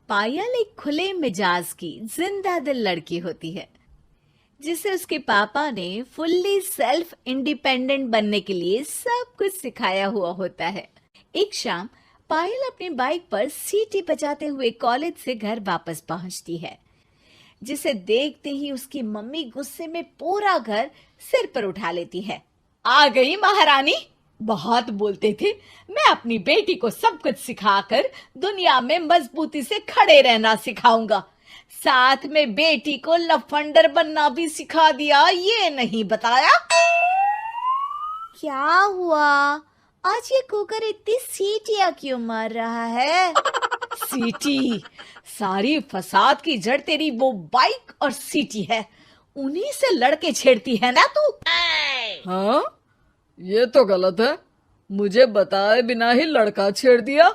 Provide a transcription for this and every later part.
पायल एक खुले मिजाज की जिंदा दिल लड़की होती है जिसे उसके पापा ने फुल्ली सेल्फ इंडिपेंडेंट बनने के लिए सब कुछ सिखाया हुआ होता है। एक शाम पायल अपनी बाइक पर सीटी बजाते हुए कॉलेज से घर वापस पहुंचती है, जिसे देखते ही उसकी मम्मी गुस्से में पूरा घर सिर पर उठा लेती है। आ गई महारानी, बहुत बोलते थे मैं अपनी बेटी को सब कुछ सिखाकर दुनिया में मजबूती से खड़े रहना सिखाऊंगा, साथ में बेटी को लफंडर बनना भी सिखा दिया, ये नहीं बताया। क्या हुआ? आज ये कुकर इतनी सीटियां क्यों मार रहा है? सीटी? सारी फसाद की जड़ तेरी वो बाइक और सीटी है, उन्हीं से लड़के छेड़ती है ना तू। हाँ, ये तो गलत है। मुझे बताए बिना ही लड़का छेड़ दिया।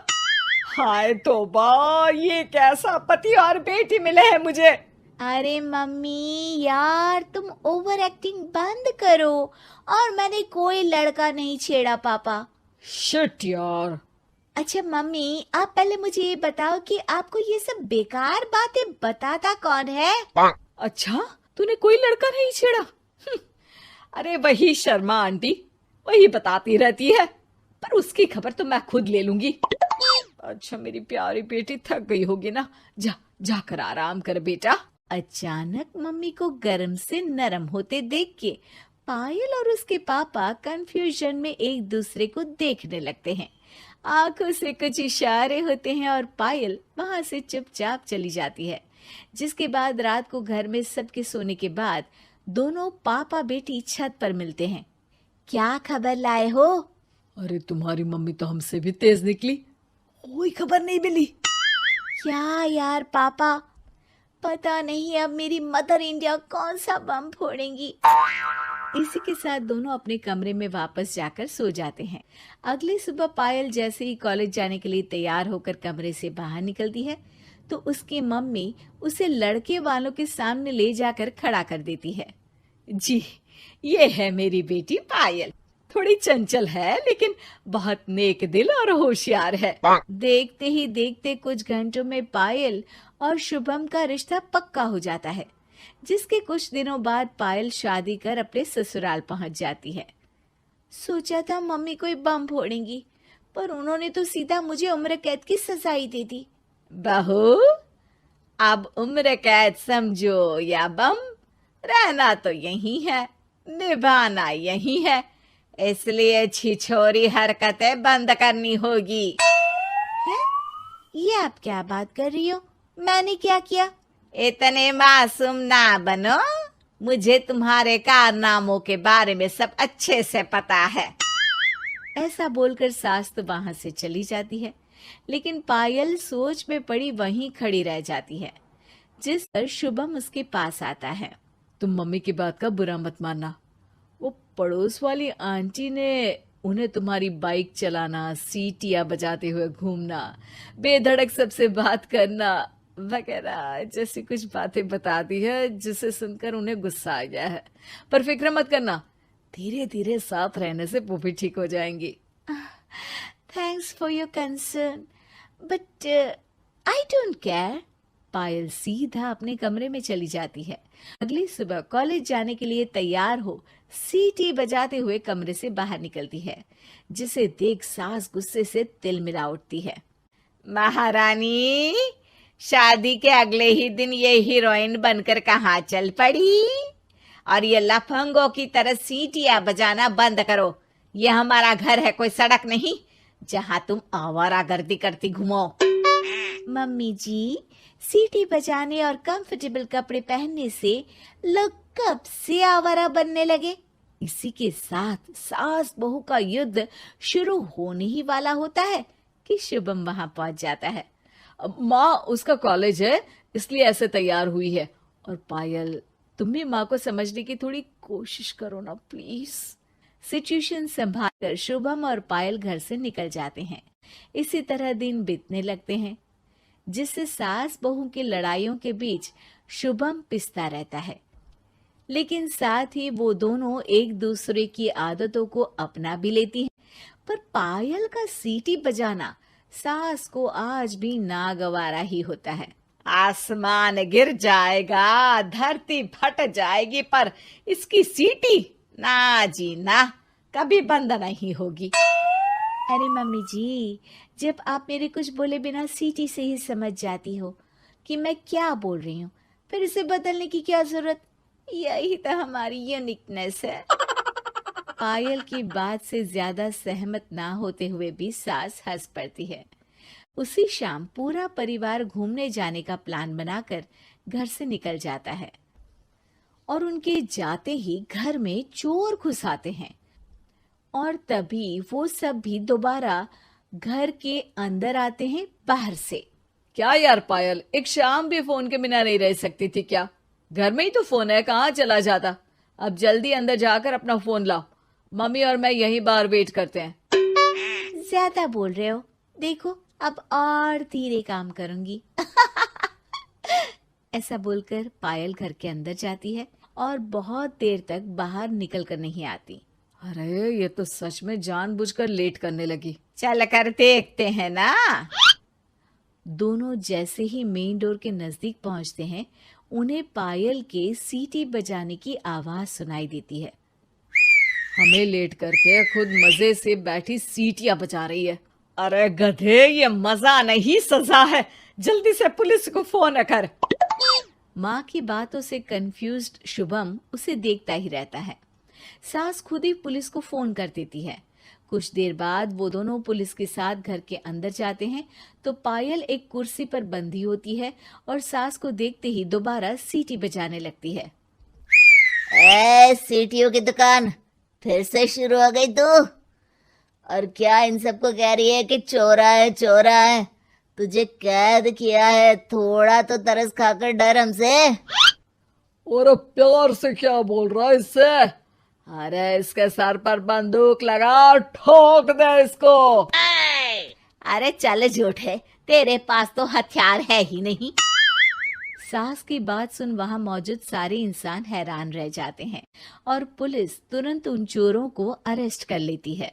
हाय तौबा, ये कैसा पति और बेटी मिले हैं मुझे। अरे मम्मी यार, तुम ओवर एक्टिंग बंद करो। और मैंने कोई लड़का नहीं छेड़ा पापा। शिट यार। अच्छा मम्मी, आप पहले मुझे ये बताओ कि आपको ये सब बेकार बातें बताता कौन है? अच्छा, तूने कोई लड़का नहीं छेड़ा? अरे वही शर्मा आंटी, वही बताती रहती है, पर उसकी खबर तो मैं खुद ले लूंगी। अच्छा मेरी प्यारी बेटी, थक गई होगी ना, जा जाकर आराम कर बेटा। अचानक मम्मी को गर्म से नरम होते देख के पायल और उसके पापा कंफ्यूजन में एक दूसरे को देखने लगते हैं। आंखों से कुछ इशारे होते हैं और पायल वहां से चुपचाप चली जाती है। जिसके बाद रात को घर में सबके सोने के बाद दोनों पापा बेटी छत पर मिलते हैं। क्या खबर लाए हो? अरे तुम्हारी मम्मी तो हमसे भी तेज निकली, कोई खबर नहीं मिली। क्या यार पापा, पता नहीं अब मेरी मदर इंडिया कौन सा बम फोड़ेंगी। इसी के साथ दोनों अपने कमरे में वापस जाकर सो जाते हैं। अगली सुबह पायल जैसे ही कॉलेज जाने के लिए तैयार होकर कमरे से बाहर निकलती है तो उसकी मम्मी उसे लड़के वालों के सामने ले जाकर खड़ा कर देती है। जी, ये है मेरी बेटी पायल, थोड़ी चंचल है लेकिन बहुत नेक दिल और होशियार है। देखते ही देखते कुछ घंटों में पायल और शुभम का रिश्ता पक्का हो जाता है, जिसके कुछ दिनों बाद पायल शादी कर अपने ससुराल पहुंच जाती है। सोचा था मम्मी कोई बम फोड़ेंगी, पर उन्होंने तो सीधा मुझे उम्र कैद की सजा ही दे दी। बहू, अब उम्र कैद समझो या बम, रहना तो यही है, निभाना यही है, इसलिए छिछोरी हरकतें बंद करनी होगी। है? ये आप क्या बात कर रही हो? मैंने क्या किया? इतने मासूम ना बनो, मुझे तुम्हारे कारनामों के बारे में सब अच्छे से पता है। ऐसा बोलकर सास तो वहां से चली जाती है, लेकिन पायल सोच में पड़ी वहीं खड़ी रह जाती है। जिस पर शुभम उसके पास आता है। तुम मम्मी की बात का बुरा मत मानना, वो पड़ोस वाली आंटी ने उन्हें तुम्हारी बाइक चलाना, सीटियां बजाते हुए घूमना, बेधड़क सबसे बात करना वगैरह जैसी कुछ बातें बता दी है, जिसे सुनकर उन्हें गुस्सा आ गया है। पर फिक्र मत करना, धीरे धीरे साथ रहने से वो भी ठीक हो जाएंगी। Thanks for your concern, but I don't care. Payal सीधा अपने कमरे में चली जाती है। अगली सुबह कॉलेज जाने के लिए तैयार हो सीटी बजाते हुए कमरे से बाहर निकलती है, जिसे देख सास गुस्से से तिल मिला उठती है। महारानी, शादी के अगले ही दिन ये हीरोइन बनकर कहाँ चल पड़ी? और ये लफंगों की तरह सीटियां बजाना बंद करो। ये हमारा घर है, कोई सड़क नहीं जहाँ तुम आवारागर्दी करती घूमो। मम्मी जी, सीटी बजाने और कंफर्टेबल कपड़े पहनने से लोग कब से आवारा बनने लगे? इसी के साथ सास बहू का युद्ध शुरू होने ही वाला होता है कि शुभम वहां पहुंच जाता है। माँ, उसका कॉलेज है इसलिए ऐसे तैयार हुई है। और पायल, तुम भी माँ को समझने की थोड़ी कोशिश करो ना प्लीज। सिचुएशन संभालकर शुभम और पायल घर से निकल जाते हैं। इसी तरह दिन बीतने लगते हैं, जिससे सास बहू की लड़ाइयों के बीच शुभम पिसता रहता है, लेकिन साथ ही वो दोनों एक दूसरे की आदतों को अपना भी लेती हैं। पर पायल का सीटी बजाना सास को आज भी नागवारा ही होता है। आसमान गिर जाएगा, धरती फट जाएगी, पर इसकी सीटी ना जी ना, कभी बंद नहीं होगी। अरे मम्मी जी, जब आप मेरे कुछ बोले बिना सीटी से ही समझ जाती हो कि मैं क्या बोल रही हूँ, फिर इसे बदलने की क्या जरूरत? यही तो हमारी यूनिकनेस है। पायल की बात से ज्यादा सहमत ना होते हुए भी सास हंस पड़ती है। उसी शाम पूरा परिवार घूमने जाने का प्लान बनाकर घर से निकल जाता है और उनके जाते ही घर में चोर घुस आते हैं और तभी वो सब भी दोबारा घर के अंदर आते हैं बाहर से। क्या यार पायल, एक शाम भी फोन के बिना नहीं रह सकती थी क्या? घर में ही तो फोन है, कहाँ चला जाता? अब जल्दी अंदर जाकर अपना फोन लाओ, मम्मी और मैं यहीं बाहर वेट करते हैं। ज्यादा बोल रहे हो, देखो अब और धीरे काम करूंगी। ऐसा बोलकर पायल घर के अंदर जाती है और बहुत देर तक बाहर निकल कर नहीं आती। अरे ये तो सच में जानबूझकर लेट करने लगी। चल कर देखते हैं ना। दोनों जैसे ही मेन डोर के नजदीक पहुंचते हैं, उन्हें पायल के सीटी बजाने की आवाज सुनाई देती है। हमें लेट करके खुद मजे से बैठी सीटियां बजा रही है। अरे गधे, ये मजा नहीं सजा है, जल्दी से पुलिस को फोन कर। माँ की बातों से कंफ्यूज्ड शुभम उसे देखता ही रहता है। सास खुद ही पुलिस को फोन कर देती है। कुछ देर बाद वो दोनों पुलिस के साथ घर के अंदर जाते हैं तो पायल एक कुर्सी पर बंधी होती है और सास को देखते ही दोबारा सीटी बजाने लगती है। सीटियों की दुकान फिर से शुरू हो गई तू? और क्या इन सबको कह रही है कि चोरा है चोरा है? तुझे कैद किया है, थोड़ा तो तरस खाकर डर हमसे। और प्यार से क्या बोल रहा है इससे? अरे इसके सर पर बंदूक लगा, ठोक दे इसको। अरे चल झूठे, तेरे पास तो हथियार है ही नहीं। सास की बात सुन वहां मौजूद सारे इंसान हैरान रह जाते हैं और पुलिस तुरंत उन चोरों को अरेस्ट कर लेती है।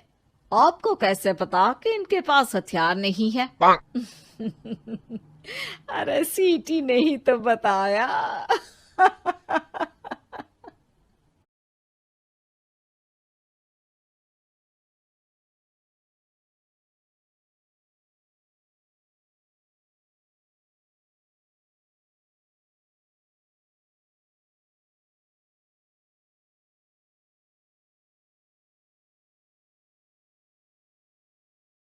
आपको कैसे पता कि इनके पास हथियार नहीं है? अरे सीटी नहीं तो बताया।